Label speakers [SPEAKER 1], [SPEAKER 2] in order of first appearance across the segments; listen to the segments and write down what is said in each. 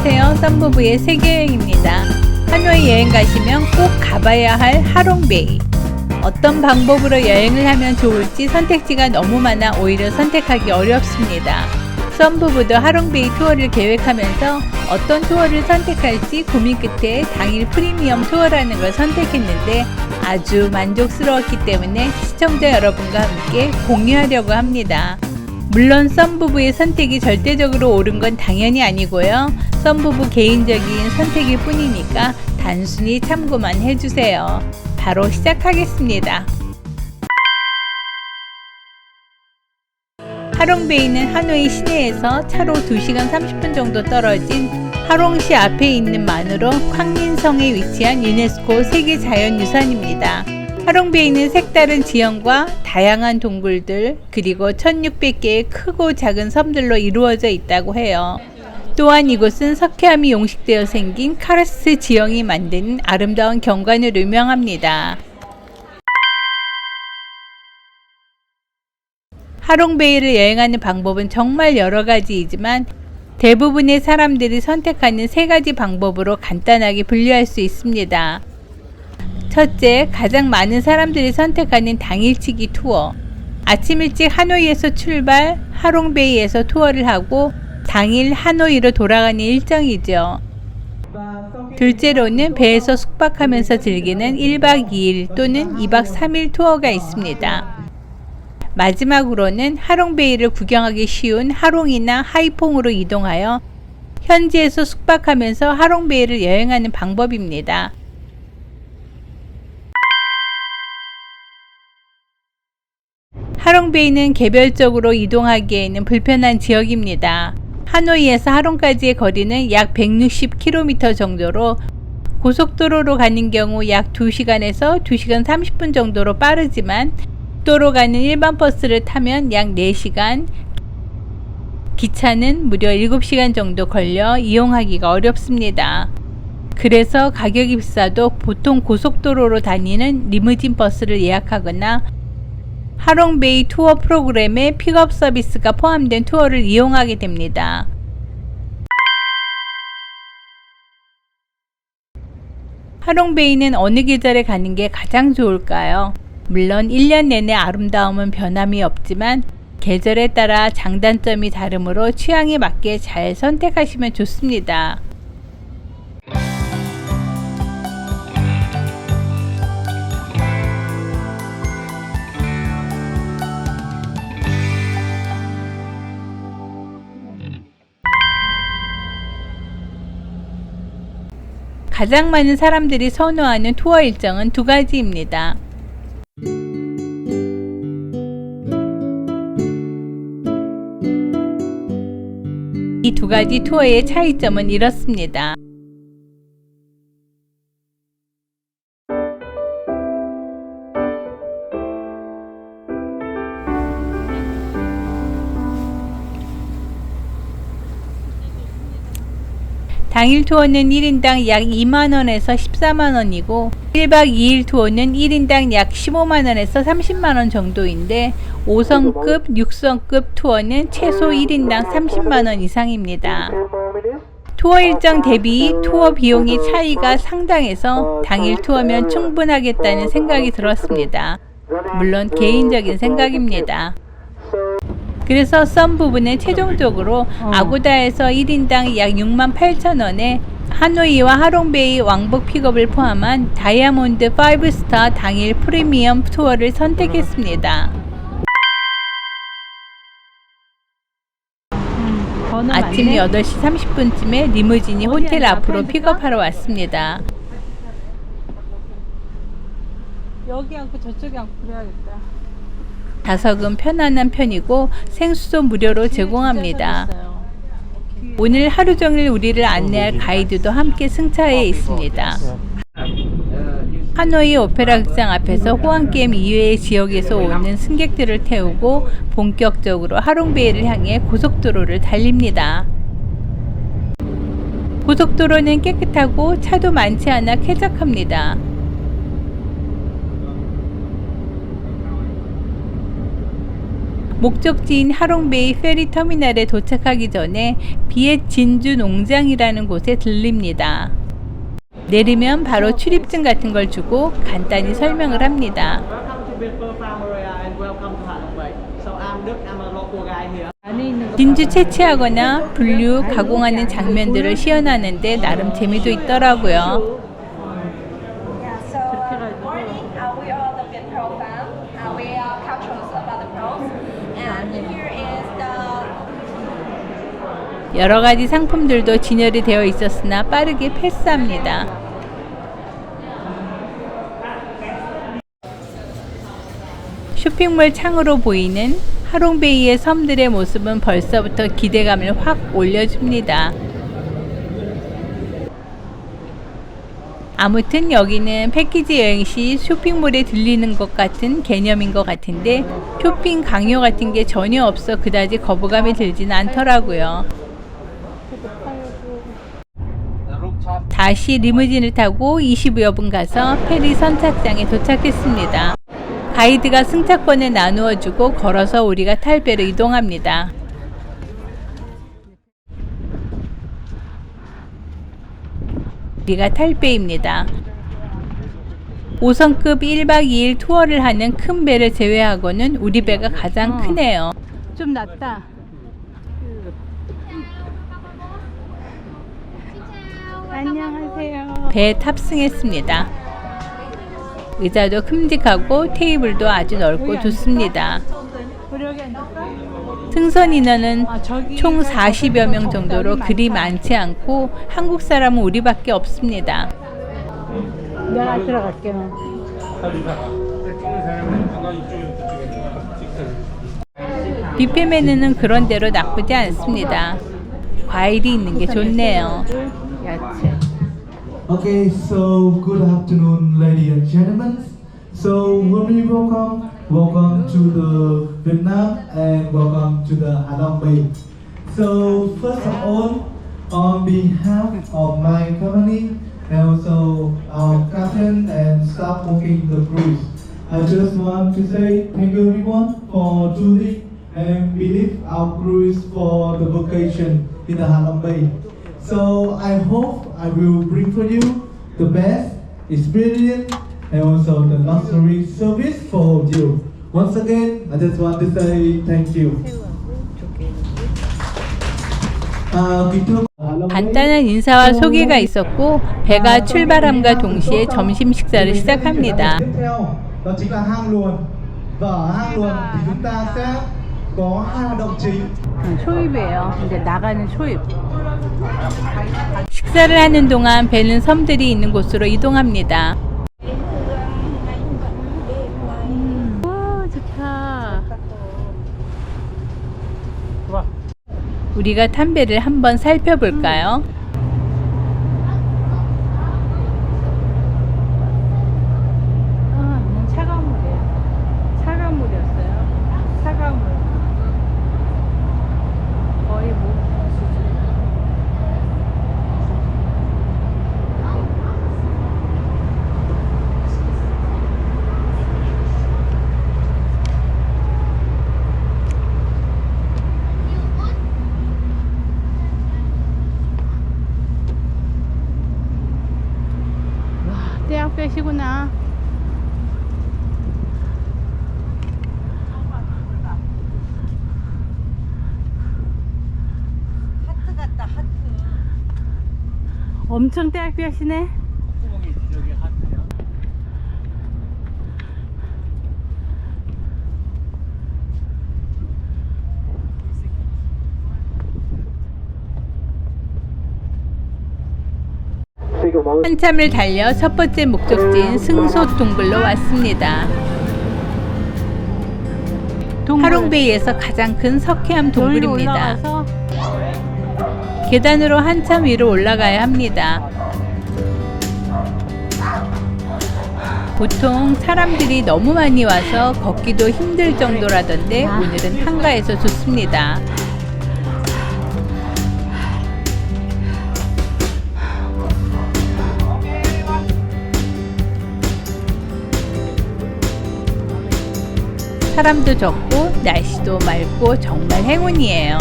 [SPEAKER 1] 안녕하세요. 썸부부의 세계여행입니다. 하노이 여행 가시면 꼭 가봐야 할 하롱베이. 어떤 방법으로 여행을 하면 좋을지 선택지가 너무 많아 오히려 선택하기 어렵습니다. 썸부부도 하롱베이 투어를 계획하면서 어떤 투어를 선택할지 고민 끝에 당일 프리미엄 투어라는 걸 선택했는데 아주 만족스러웠기 때문에 시청자 여러분과 함께 공유하려고 합니다. 물론 썸부부의 선택이 절대적으로 옳은 건 당연히 아니고요. 썸부부 개인적인 선택일 뿐이니까 단순히 참고만 해주세요. 바로 시작하겠습니다. 하롱베이는 하노이 시내에서 차로 2시간 30분 정도 떨어진 하롱시 앞에 있는 만으로 쾅린성에 위치한 유네스코 세계자연유산입니다. 하롱베이는 색다른 지형과 다양한 동굴들 그리고 1600개의 크고 작은 섬들로 이루어져 있다고 해요. 또한 이곳은 석회암이 용식되어 생긴 카르스트 지형이 만드는 아름다운 경관으로 유명합니다. 하롱베이를 여행하는 방법은 정말 여러 가지이지만 대부분의 사람들이 선택하는 3가지 방법으로 간단하게 분류할 수 있습니다. 첫째, 가장 많은 사람들이 선택하는 당일치기 투어. 아침 일찍 하노이에서 출발, 하롱베이에서 투어를 하고 당일 하노이로 돌아가는 일정이죠. 둘째로는 배에서 숙박하면서 즐기는 1박 2일 또는 2박 3일 투어가 있습니다. 마지막으로는 하롱베이를 구경하기 쉬운 하롱이나 하이퐁으로 이동하여 현지에서 숙박하면서 하롱베이를 여행하는 방법입니다. 하롱베이는 개별적으로 이동하기에는 불편한 지역입니다. 하노이에서 하롱까지의 거리는 약 160km 정도로 고속도로로 가는 경우 약 2시간에서 2시간 30분 정도로 빠르지만 도로 가는 일반 버스를 타면 약 4시간, 기차는 무려 7시간 정도 걸려 이용하기가 어렵습니다. 그래서 가격이 비싸도 보통 고속도로로 다니는 리무진 버스를 예약하거나 하롱베이 투어 프로그램에 픽업 서비스가 포함된 투어를 이용하게 됩니다. 하롱베이는 어느 계절에 가는 게 가장 좋을까요? 물론 1년 내내 아름다움은 변함이 없지만 계절에 따라 장단점이 다르므로 취향에 맞게 잘 선택하시면 좋습니다. 가장 많은 사람들이 선호하는 투어 일정은 2가지입니다. 이 2가지 투어의 차이점은 이렇습니다. 당일 투어는 1인당 약 2만원에서 14만원이고 1박 2일 투어는 1인당 약 15만원에서 30만원 정도인데 5성급, 6성급 투어는 최소 1인당 30만원 이상입니다. 투어 일정 대비 투어 비용의 차이가 상당해서 당일 투어면 충분하겠다는 생각이 들었습니다. 물론 개인적인 생각입니다. 그래서 썸부부는 최종적으로 아고다에서 1인당 약 68,000원에 하노이와 하롱베이 왕복 픽업을 포함한 다이아몬드 5스타 당일 프리미엄 투어를 선택했습니다. 아침 8시 30분쯤에 리무진이 호텔 앞으로 픽업하러 왔습니다. 여기 앉고 저쪽에 앉고 그래야겠다. 좌석은 편안한 편이고 생수도 무료로 제공합니다. 오늘 하루 종일 우리를 안내할 가이드도 함께 승차해 있습니다. 하노이 오페라 극장 앞에서 호환게임 이외의 지역에서 오는 승객들을 태우고 본격적으로 하롱베이를 향해 고속도로를 달립니다. 고속도로는 깨끗하고 차도 많지 않아 쾌적합니다. 목적지인 하롱베이 페리 터미널에 도착하기 전에 비엣 진주 농장이라는 곳에 들립니다. 내리면 바로 출입증 같은 걸 주고 간단히 설명을 합니다. 진주 채취하거나 분류, 가공하는 장면들을 시연하는데 나름 재미도 있더라고요. 여러 가지 상품들도 진열이 되어 있었으나 빠르게 패스합니다. 쇼핑몰 창으로 보이는 하롱베이의 섬들의 모습은 벌써부터 기대감을 확 올려줍니다. 아무튼 여기는 패키지 여행 시 쇼핑몰에 들리는 것 같은 개념인 것 같은데 쇼핑 강요 같은 게 전혀 없어 그다지 거부감이 들지는 않더라고요. 다시 리무진을 타고 20여 분 가서 페리 선착장에 도착했습니다. 가이드가 승차권을 나누어 주고 걸어서 우리가 탈 배로 이동합니다. 우리가 탈 배입니다. 5성급 1박 2일 투어를 하는 큰 배를 제외하고는 우리 배가 가장 크네요. 좀 낫다. 안녕하세요. 배에 탑승했습니다. 의자도 큼직하고 테이블도 아주 넓고 좋습니다. 승선 인원은 총 40여 명 정도로 그리 많지 않고 한국 사람은 우리밖에 없습니다.
[SPEAKER 2] 내가 들어갈게요.
[SPEAKER 1] 뷔페 메뉴는 그런대로 나쁘지 않습니다. 과일이 있는 게 좋네요. 야채.
[SPEAKER 3] Okay, so good afternoon, ladies and gentlemen. So warmly welcome to the Vietnam and welcome to the Halong Bay. So first of all, on behalf of my company and also our captain and staff working the cruise, I just want to say thank you everyone for choosing and believe our cruise for the vacation in the Halong Bay. So I hope I will bring for you the best experience and also the luxury service for you. Once again, I just want to say thank you.
[SPEAKER 1] 간단한 인사와 소개가 있었고 배가 출발함과 동시에 점심 식사를 시작합니다.
[SPEAKER 3] Tiếp theo đó chính là hang luồn. Và ở hang luồn thì chúng ta sẽ có hai hoạt động chính.
[SPEAKER 1] 초입이에요. 이제 나가는 초입. 식사를 하는 동안 배는 섬들이 있는 곳으로 이동합니다. 좋다. 우리가 탄 배를 한번 살펴볼까요? 차가운 물이에요. 차가운 물이었어요. 차가운 물. 거의 뭐 떼약 빼시구나.
[SPEAKER 2] 하트 같다, 하트.
[SPEAKER 1] 엄청 떼약 빼시네. 한참을 달려 첫 번째 목적지인 승소 동굴로 왔습니다. 하롱베이에서 가장 큰 석회암 동굴입니다. 계단으로 한참 위로 올라가야 합니다. 보통 사람들이 너무 많이 와서 걷기도 힘들 정도라던데 오늘은 한가해서 좋습니다. 사람도 적고 날씨도 맑고 정말 행운이에요.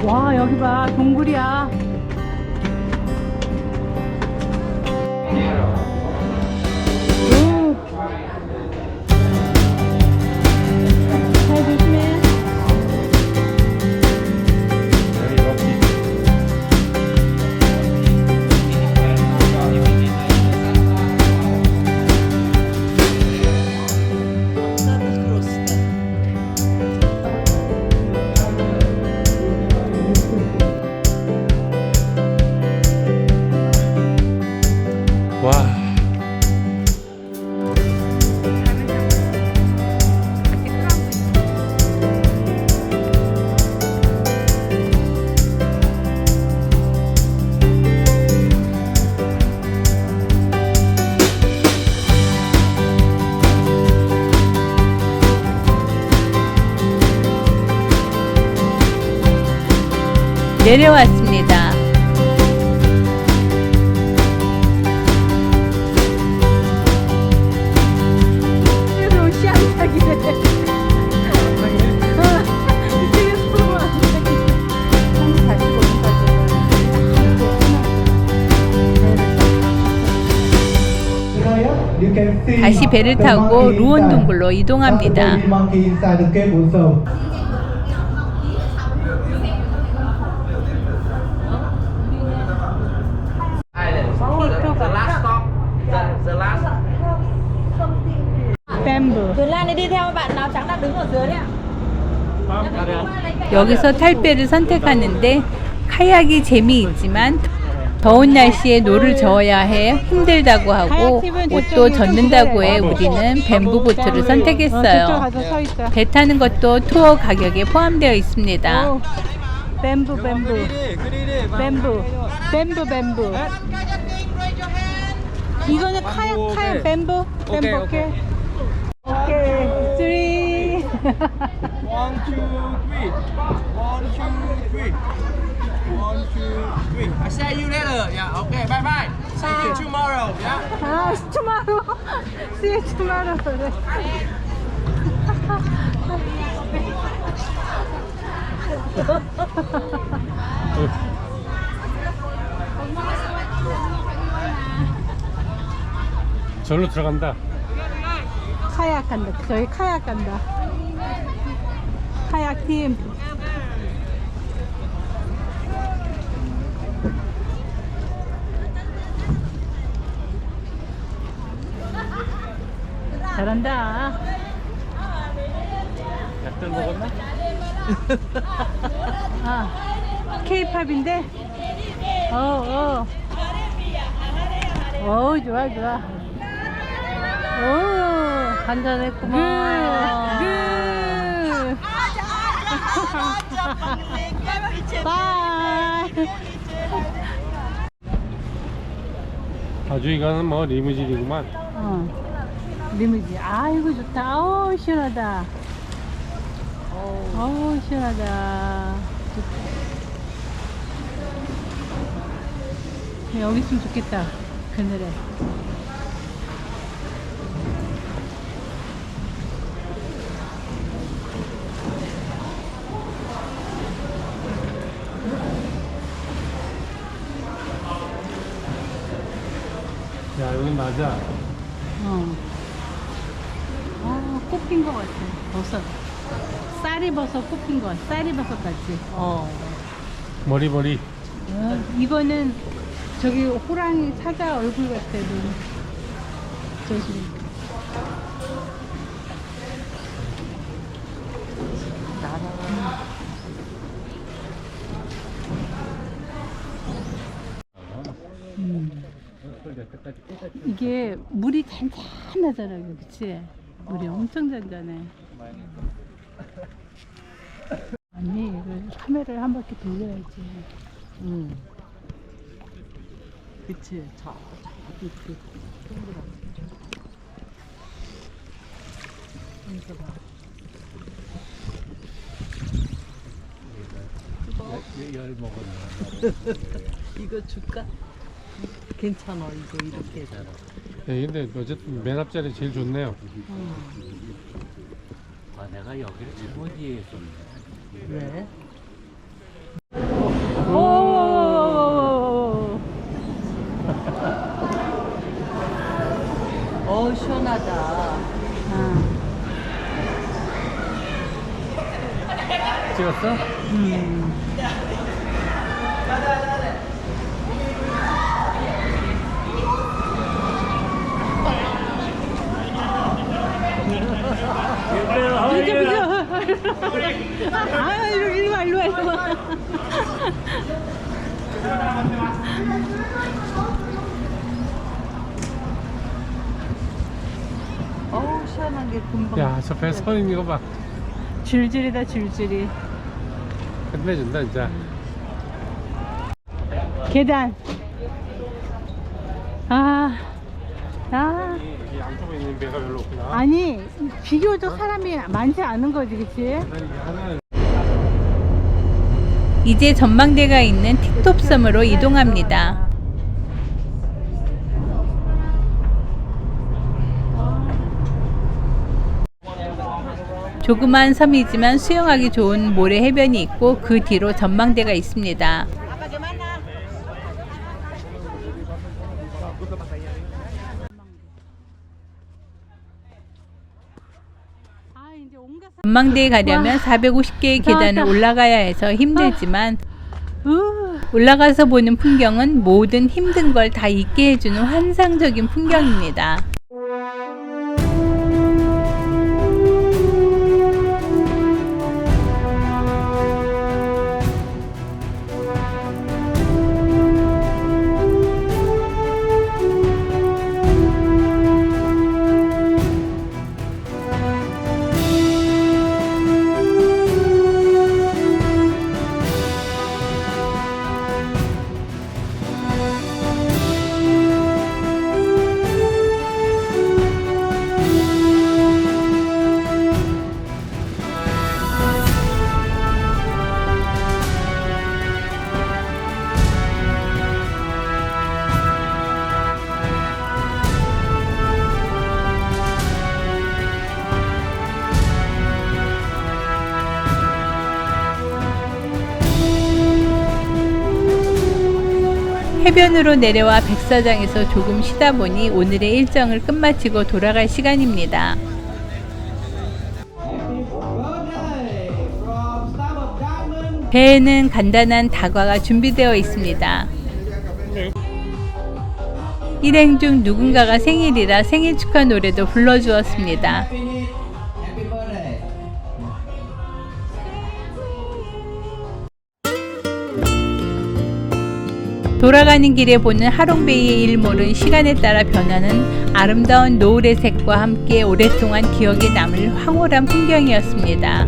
[SPEAKER 1] 와, 여기 봐, 동굴이야. 오. 잘 조심해.
[SPEAKER 4] 와.
[SPEAKER 1] 내려왔습니다. 다시 배를 타고 루온 동굴로 이동합니다. 뱀부. 여기서 탈 배를 선택하는데 카약이 재미있지만 더운 날씨에 노를 저어야 해 힘들다고 하고 옷도 젖는다고 해 우리는 뱀부 보트를 선택했어요. 배 타는 것도 투어 가격에 포함되어 있습니다. 뱀부. 이거는 카약 뱀부. 오케이. 오케이. 3.
[SPEAKER 4] 1, 2, 3. 1, 2, 3. 1, 2, 3. I see you later. Yeah, okay. Bye bye. See you tomorrow. Yeah.
[SPEAKER 1] tomorrow. See you tomorrow.
[SPEAKER 4] 절로 들어간다.
[SPEAKER 1] 카약 간다. 저희 카약 간다. 카약 팀. 잘한다.
[SPEAKER 4] 약들 먹었나?
[SPEAKER 1] 아, K-팝인데? 좋아. 오, 간단했구만. 바이.
[SPEAKER 4] 다주이가는 뭐 리무진이구만.
[SPEAKER 1] 리무진. 아이고 좋다. 어우 시원하다. 어우 시원하다. 여기 있으면 좋겠다. 그늘에.
[SPEAKER 4] 야, 여긴 맞아.
[SPEAKER 1] 꽃핀 것 같아. 버섯. 쌀이버섯 꽃핀 것 같아. 쌀이버섯 같지?
[SPEAKER 4] 머리.
[SPEAKER 1] 이거는 저기 호랑이 사자 얼굴 같아. 조심. 이게 물이 잔잔하더라고, 그치? 물이 엄청 잔잔해. 아니, 이걸 카메라를 한 바퀴 돌려야지.
[SPEAKER 2] 그치. 그치. 이거 봐.
[SPEAKER 4] 열 먹었네.
[SPEAKER 2] 이거 줄까? 괜찮아 이거 이렇게 해서.
[SPEAKER 5] 네, 근데 어쨌든 맨 앞자리 제일 좋네요.
[SPEAKER 6] 아, 내가 여기를 잘못 이해했었네.
[SPEAKER 2] 왜?
[SPEAKER 1] 오.
[SPEAKER 2] 시원하다.
[SPEAKER 5] 찍었어?
[SPEAKER 1] 아, 일로 와, 일로 와, 일로 와.
[SPEAKER 2] 시원한 게 금방.
[SPEAKER 5] 야, 저 배 서 있는 거 봐.
[SPEAKER 1] 줄줄이다, 줄줄이.
[SPEAKER 5] 끝내준다, 진짜.
[SPEAKER 1] 계단. 아.
[SPEAKER 5] 여기 양쪽에 있는 배가 별로 없구나.
[SPEAKER 1] 아니, 비교적 사람이 많지 않은 거지, 그치?
[SPEAKER 5] 이게 하나는
[SPEAKER 1] 이제 전망대가 있는 틱톱섬으로 이동합니다. 조그만 섬이지만 수영하기 좋은 모래 해변이 있고 그 뒤로 전망대가 있습니다. 전망대에 가려면 450개의 계단을 올라가야 해서 힘들지만 올라가서 보는 풍경은 모든 힘든 걸 다 잊게 해주는 환상적인 풍경입니다. 해변으로 내려와 백사장에서 조금 쉬다 보니 오늘의 일정을 끝마치고 돌아갈 시간입니다. 배에는 간단한 다과가 준비되어 있습니다. 일행 중 누군가가 생일이라 생일 축하 노래도 불러주었습니다. 돌아가는 길에 보는 하롱베이의 일몰은 시간에 따라 변하는 아름다운 노을의 색과 함께 오랫동안 기억에 남을 황홀한 풍경이었습니다.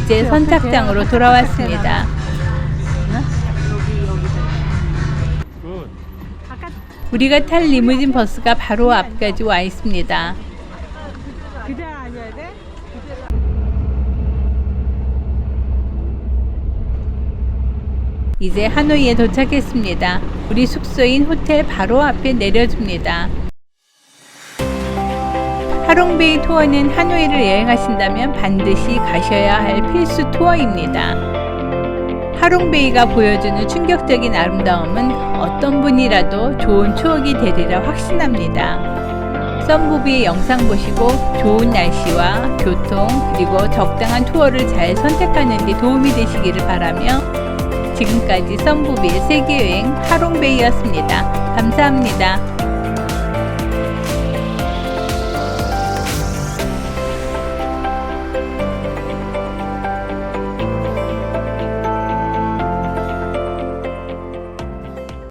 [SPEAKER 1] 이제 선착장으로 돌아왔습니다.
[SPEAKER 5] 굿.
[SPEAKER 1] 우리가 탈 리무진 버스가 바로 앞까지 와 있습니다.
[SPEAKER 2] 그대 아니야 돼?
[SPEAKER 1] 이제 하노이에 도착했습니다. 우리 숙소인 호텔 바로 앞에 내려줍니다. 하롱베이 투어는 하노이를 여행하신다면 반드시 가셔야 할 필수 투어입니다. 하롱베이가 보여주는 충격적인 아름다움은 어떤 분이라도 좋은 추억이 되리라 확신합니다. 썸부비의 영상 보시고 좋은 날씨와 교통 그리고 적당한 투어를 잘 선택하는 데 도움이 되시기를 바라며 지금까지 썸부비의 세계여행 하롱베이였습니다. 감사합니다.